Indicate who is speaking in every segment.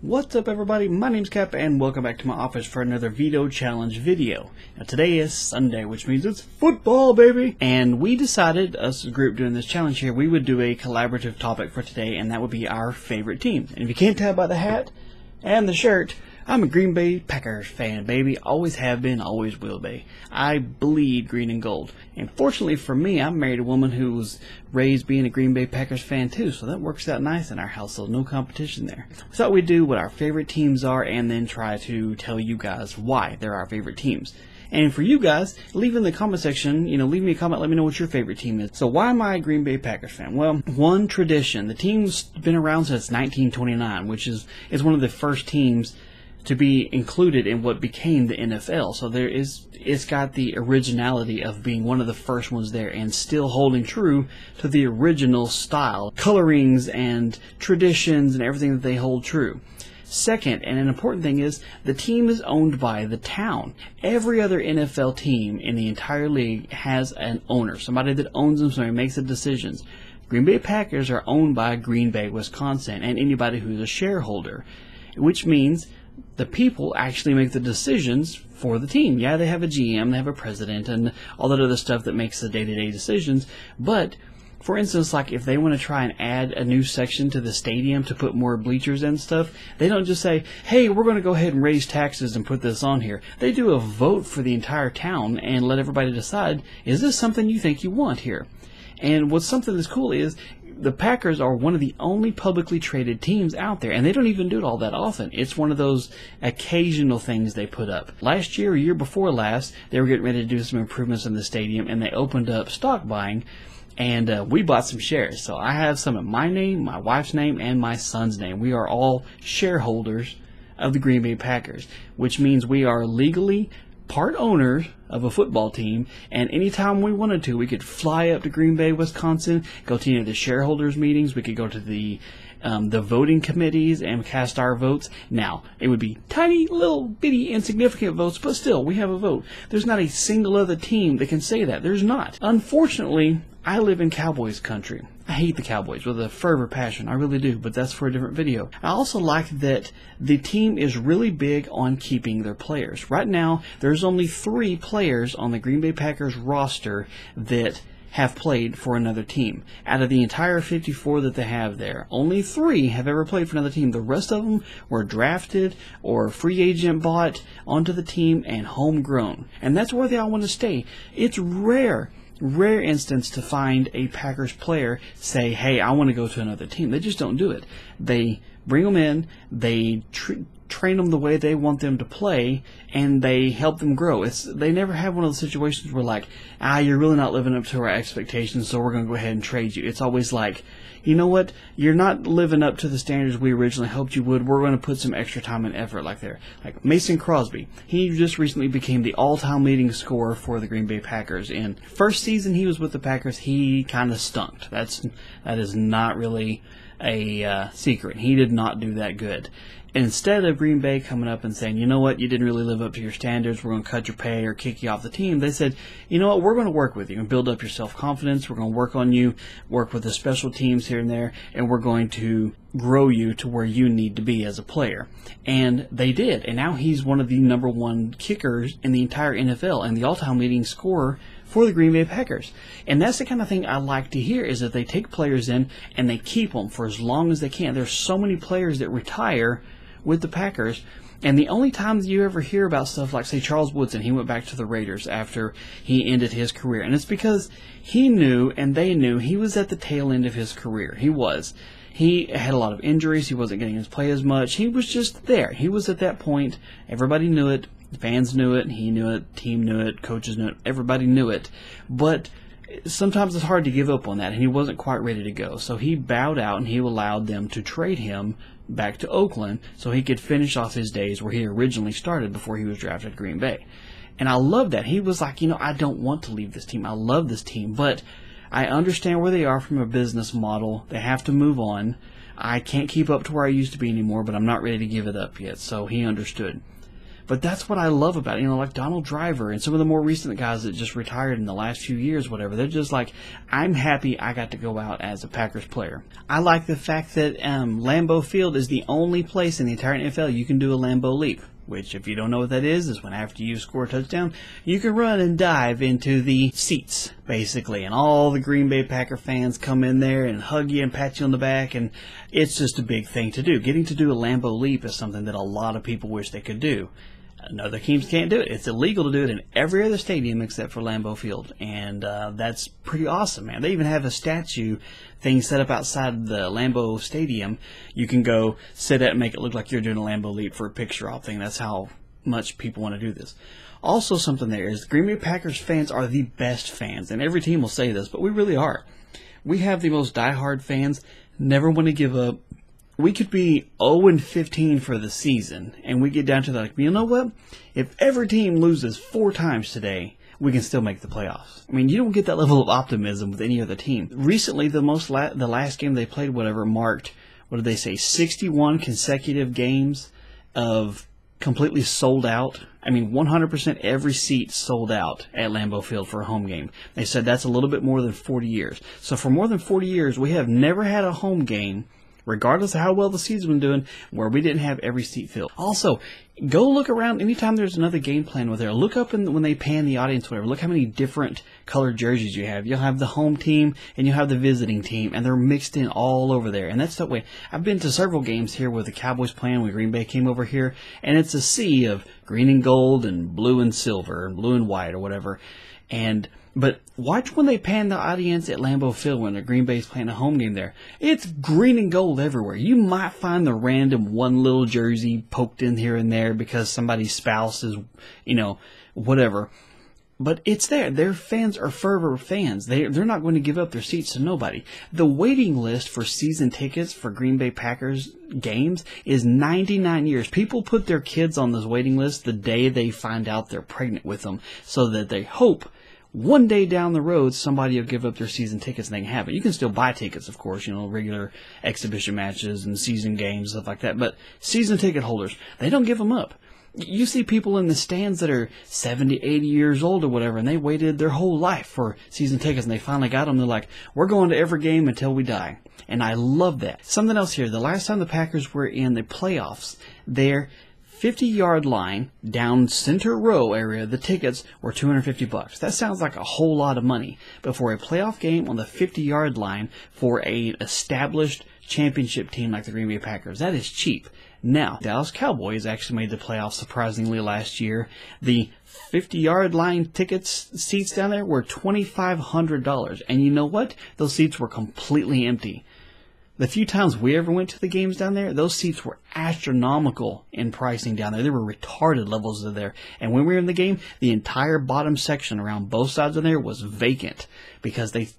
Speaker 1: What's up everybody, my name's Cap and welcome back to my office for another VEDO challenge video. Now today is Sunday, which means it's football baby! And we decided, us as a group doing this challenge here, we would do a collaborative topic for today, and that would be our favorite team. And if you can't tell by the hat and the shirt, I'm a Green Bay Packers fan, baby. Always have been, always will be. I bleed green and gold. And fortunately for me, I married a woman who was raised being a Green Bay Packers fan too, so that works out nice in our household. No competition there. We thought we'd do what our favorite teams are and then try to tell you guys why they're our favorite teams. And for you guys, leave in the comment section, leave me a comment, let me know what your favorite team is. So why am I a Green Bay Packers fan? Well, one, tradition. The team's been around since 1929, which is one of the first teams to be included in what became the NFL. So it's got the originality of being one of the first ones there and still holding true to the original style, colorings and traditions and everything that they hold true. Second, and an important thing is, the team is owned by the town. Every other NFL team in the entire league has an owner, somebody that owns them, somebody who makes the decisions. Green Bay Packers are owned by Green Bay, Wisconsin, and anybody who's a shareholder, which means the people actually make the decisions for the team. Yeah, they have a GM, they have a president, and all that other stuff that makes the day-to-day decisions. But, for instance, like if they want to try and add a new section to the stadium to put more bleachers and stuff, they don't just say, hey, we're going to go ahead and raise taxes and put this on here. They do a vote for the entire town and let everybody decide, is this something you think you want here? And what's something that's cool is, the Packers are one of the only publicly traded teams out there, and they don't even do it all that often. It's one of those occasional things they put up. Last year, or year before last, they were getting ready to do some improvements in the stadium, and they opened up stock buying, and we bought some shares. So I have some in my name, my wife's name, and my son's name. We are all shareholders of the Green Bay Packers, which means we are legally part owners of a football team, and anytime we wanted to, we could fly up to Green Bay, Wisconsin, go to any of the shareholders meetings, we could go to the voting committees and cast our votes. Now, it would be tiny, little, bitty, insignificant votes, but still, we have a vote. There's not a single other team that can say that. There's not. Unfortunately, I live in Cowboys country. I hate the Cowboys with a fervor passion. I really do, but that's for a different video. I also like that the team is really big on keeping their players. Right now, there's only 3 players on the Green Bay Packers roster that have played for another team. Out of the entire 54 that they have there, only 3 have ever played for another team. The rest of them were drafted or free agent bought onto the team and homegrown. And that's where they all want to stay. It's rare instance to find a Packers player say, hey, I want to go to another team. They just don't do it. They bring them in, they train them the way they want them to play, and they help them grow. They never have one of those situations where like, you're really not living up to our expectations, so we're going to go ahead and trade you. It's always like, you know what, you're not living up to the standards we originally hoped you would. We're going to put some extra time and effort like there. Like Mason Crosby, he just recently became the all-time leading scorer for the Green Bay Packers. In first season he was with the Packers, he kind of stunk. That is not really a secret. He did not do that good. Instead of Green Bay coming up and saying, you know what, you didn't really live up to your standards, we're going to cut your pay or kick you off the team, they said, you know what, we're going to work with you and build up your self-confidence, we're going to work on you, work with the special teams here and there, and we're going to grow you to where you need to be as a player. And they did, and now he's one of the #1 kickers in the entire NFL and the all-time leading scorer for the Green Bay Packers. And that's the kind of thing I like to hear, is that they take players in and they keep them for as long as they can. There's so many players that retire with the Packers, and the only time that you ever hear about stuff like, say, Charles Woodson, he went back to the Raiders after he ended his career, and it's because he knew and they knew he was at the tail end of his career. He had a lot of injuries, he wasn't getting his play as much, he was just there. He was at that point, everybody knew it, the fans knew it, he knew it, team knew it, coaches knew it, everybody knew it, but sometimes it's hard to give up on that, and he wasn't quite ready to go. So he bowed out and he allowed them to trade him back to Oakland so he could finish off his days where he originally started before he was drafted to Green Bay. And I love that. He was like, I don't want to leave this team. I love this team, but I understand where they are from a business model. They have to move on. I can't keep up to where I used to be anymore, but I'm not ready to give it up yet. So he understood. But that's what I love about it. You know, like Donald Driver and some of the more recent guys that just retired in the last few years, whatever. They're just like, I'm happy I got to go out as a Packers player. I like the fact that Lambeau Field is the only place in the entire NFL you can do a Lambeau leap. Which, if you don't know what that is when after you score a touchdown, you can run and dive into the seats, basically. And all the Green Bay Packer fans come in there and hug you and pat you on the back. And it's just a big thing to do. Getting to do a Lambeau leap is something that a lot of people wish they could do. Other teams can't do it. It's illegal to do it in every other stadium except for Lambeau Field. And that's pretty awesome, man. They even have a statue thing set up outside the Lambeau Stadium. You can go sit at it and make it look like you're doing a Lambeau leap for a picture op thing. That's how much people want to do this. Also, something there is Green Bay Packers fans are the best fans. And every team will say this, but we really are. We have the most diehard fans, never want to give up. We could be 0-15 for the season, and we get down to like, you know what? If every team loses 4 times today, we can still make the playoffs. I mean, you don't get that level of optimism with any other team. Recently, the last game they played, marked, 61 consecutive games of completely sold out. I mean, 100% every seat sold out at Lambeau Field for a home game. They said that's a little bit more than 40 years. So for more than 40 years, we have never had a home game, regardless of how well the season's been doing, where we didn't have every seat filled. Also, go look around anytime there's another game plan with there. Look up when they pan the audience, whatever. Look how many different colored jerseys you have. You'll have the home team and you'll have the visiting team, and they're mixed in all over there. And that's that way. I've been to several games here where the Cowboys playing, when Green Bay came over here, and it's a sea of green and gold and blue and silver and blue and white or whatever. But watch when they pan the audience at Lambeau Field when the Green Bay's playing a home game there. It's green and gold everywhere. You might find the random one little jersey poked in here and there because somebody's spouse is, whatever. But it's there. Their fans are fervor fans. They're not going to give up their seats to nobody. The waiting list for season tickets for Green Bay Packers games is 99 years. People put their kids on this waiting list the day they find out they're pregnant with them so that they hope one day down the road, somebody will give up their season tickets and they can have it. You can still buy tickets, of course, regular exhibition matches and season games, stuff like that. But season ticket holders, they don't give them up. You see people in the stands that are 70, 80 years old or whatever, and they waited their whole life for season tickets, and they finally got them. They're like, we're going to every game until we die. And I love that. Something else here. The last time the Packers were in the playoffs, their 50-yard line down center row area, the tickets were $250. That sounds like a whole lot of money. But for a playoff game on the 50-yard line for an established championship team like the Green Bay Packers, that is cheap. Now, Dallas Cowboys actually made the playoffs surprisingly last year. The 50-yard line seats down there were $2,500. And you know what? Those seats were completely empty. The few times we ever went to the games down there, those seats were astronomical in pricing down there. They were retarded levels of there. And when we were in the game, the entire bottom section around both sides of there was vacant because they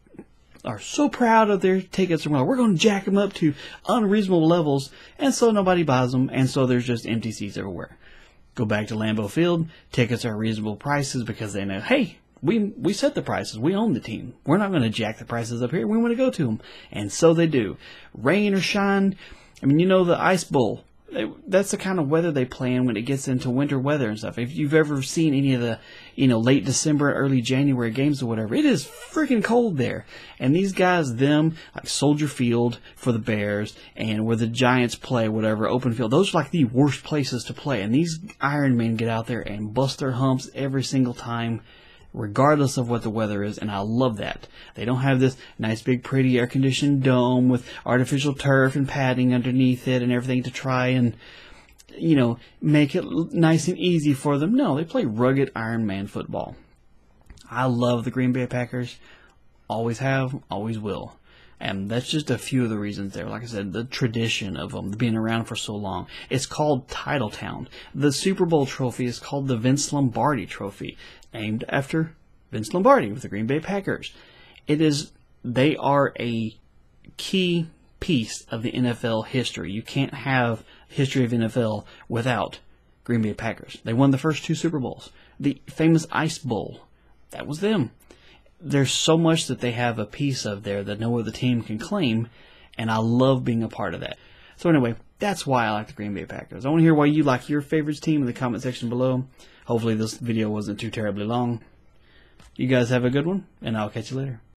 Speaker 1: are so proud of their tickets. And we're going to jack them up to unreasonable levels. And so nobody buys them. And so there's just empty seats everywhere. Go back to Lambeau Field. Tickets are reasonable prices because they know, hey, we set the prices. We own the team. We're not going to jack the prices up here. We want to go to them. And so they do. Rain or shine. I mean, the Ice Bowl. That's the kind of weather they play in when it gets into winter weather and stuff. If you've ever seen any of the, late December, early January games or whatever, it is freaking cold there. And these guys, like Soldier Field for the Bears and where the Giants play, whatever, open field, those are like the worst places to play. And these Iron Men get out there and bust their humps every single time, regardless of what the weather is, and I love that. They don't have this nice big pretty air-conditioned dome with artificial turf and padding underneath it and everything to try and, make it nice and easy for them. No, they play rugged Iron Man football. I love the Green Bay Packers. Always have, always will. And that's just a few of the reasons there. Like I said, the tradition of them being around for so long. It's called Titletown. The Super Bowl trophy is called the Vince Lombardi Trophy, named after Vince Lombardi with the Green Bay Packers. They are a key piece of the NFL history. You can't have history of NFL without Green Bay Packers. They won the first 2 Super Bowls. The famous Ice Bowl, that was them. There's so much that they have a piece of there that no other team can claim, and I love being a part of that. So anyway, that's why I like the Green Bay Packers. I want to hear why you like your favorite team in the comment section below. Hopefully this video wasn't too terribly long. You guys have a good one, and I'll catch you later.